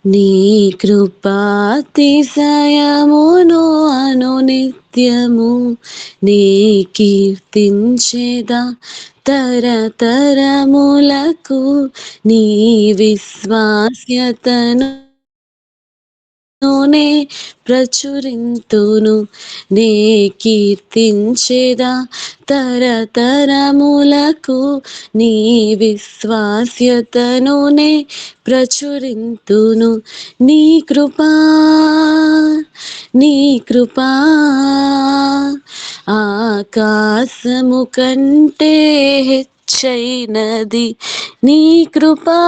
నీ కృపాతిశయమును అనునిత్యము నీ కీర్తించేదా తరతరములకు నీ విశ్వాస్యతను నే ప్రచురింతును నే కీర్తించేదా తరతరములకు నీ విశ్వాస్యతను నే ప్రచురింతును నీ కృపా నీ కృపా ఆకాశము కంటే హెచ్చైనది నీ కృపా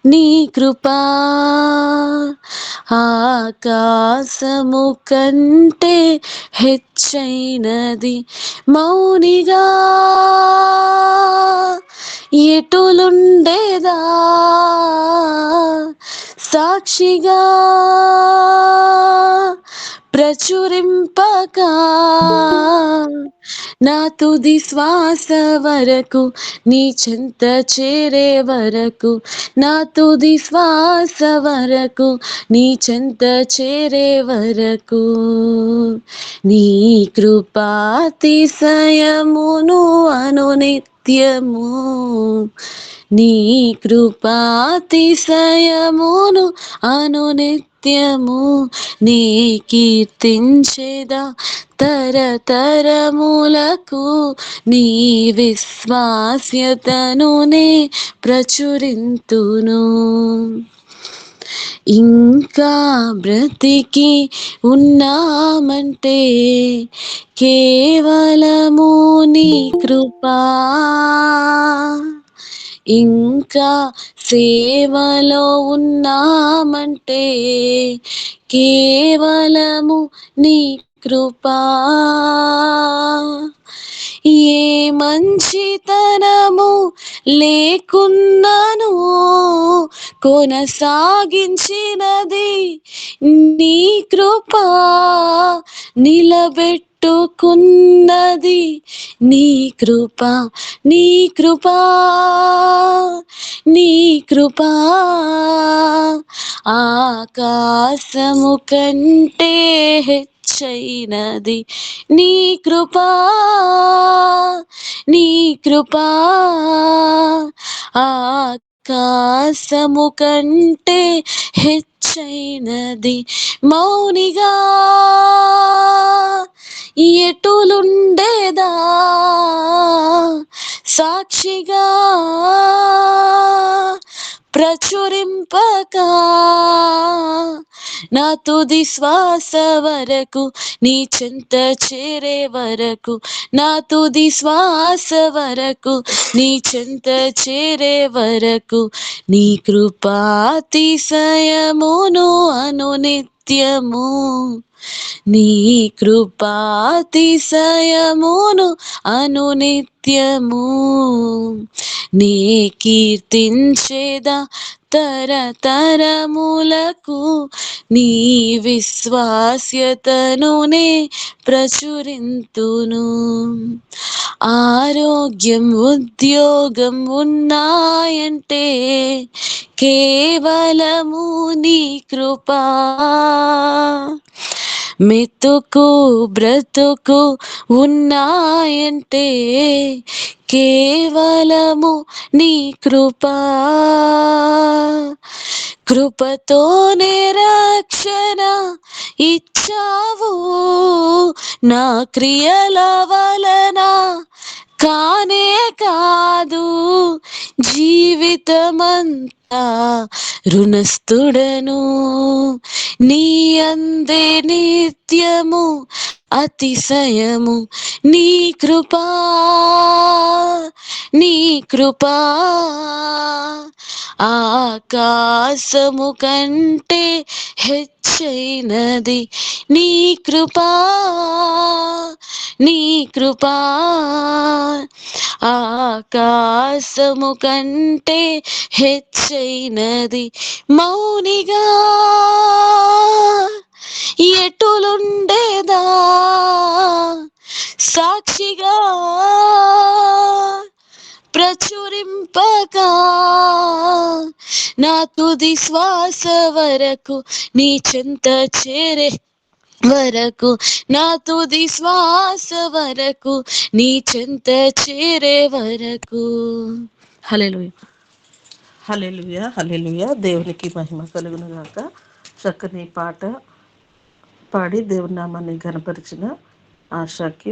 నీ కృపా ఆకాశము కంటే హెచ్చైనది మౌనిగా ఎటులుండేదా సాక్షిగా ప్రచురింపక నా తుది శ్వాస వరకు నీ చెంత చేరే వరకు నా తుది శ్వాస వరకు నీ చెంత చేరే వరకు నీ కృపాతిశయమును అనునిత్యము నీ కృపాతిశయమును అనునిత్యము నీ కీర్తించేదా తరతరములకు నీ విశ్వాస్యతను నే ప్రచురింతును ఇంకా బ్రతికి ఉన్నామంటే కేవలము నీ కృపా ఇంకా సేవలో ఉన్నామంటే కేవలము నీ కృపా ఏ మంచితనము లేకున్నాను కొనసాగించినది నీ కృపా నిలబెట్టుకున్నది నీ కృపా నీ కృపా నీ కృపా ఆకాశము కంటే హెచ్చైనది నీ కృపా నీ కృపా ఆకాశము కంటే హెచ్చైనది మౌనిగా ఎటులుండేదా సాక్షిగా ప్రచురింపక నా తుది శ్వాస వరకు నీ చెంత చేరే వరకు నా తుది శ్వాస వరకు నీ చెంత చేరే వరకు నీ కృపాతిశయమును అనునిత్యము నీ కృపాతిశయమును అనునిత్యము నీ కీర్తించేదా తరతరములకు నీ విశ్వాస్యతను నే ప్రచురింతును ఆరోగ్యం ఉద్యోగం ఉన్నాయంటే కేవలము నీ కృపా మెతుకు బ్రతుకు ఉన్నాయంటే కేవలము నీ కృపా కృపతోనే రక్షణ ఇచ్చావు నా క్రియల వలన కానే కాదు జీవితమంతా రుణస్థుడను నీ అందే నిత్యము అతిశయము నీ కృపా నీ కృపా ఆకాశము కంటే హెచ్చైనది నీ కృపా నీ కృపా ఆకాశము కంటే హెచ్చైనది మౌనిగా ఎటులుండేదా సాక్షిగా ప్రచురింపక నా తుది శ్వాస వరకు నీ చెంత చేరే వరకు, నా తుది శ్వాస వరకు నీ చెంత చేరే వరకు. హల్లెలూయా. హల్లెలూయా, హల్లెలూయా. దేవునికి మహిమ కలుగును గాక. చక్కని పాట పాడి దేవుని నామాన్ని ఘనపరిచిన ఆశాకి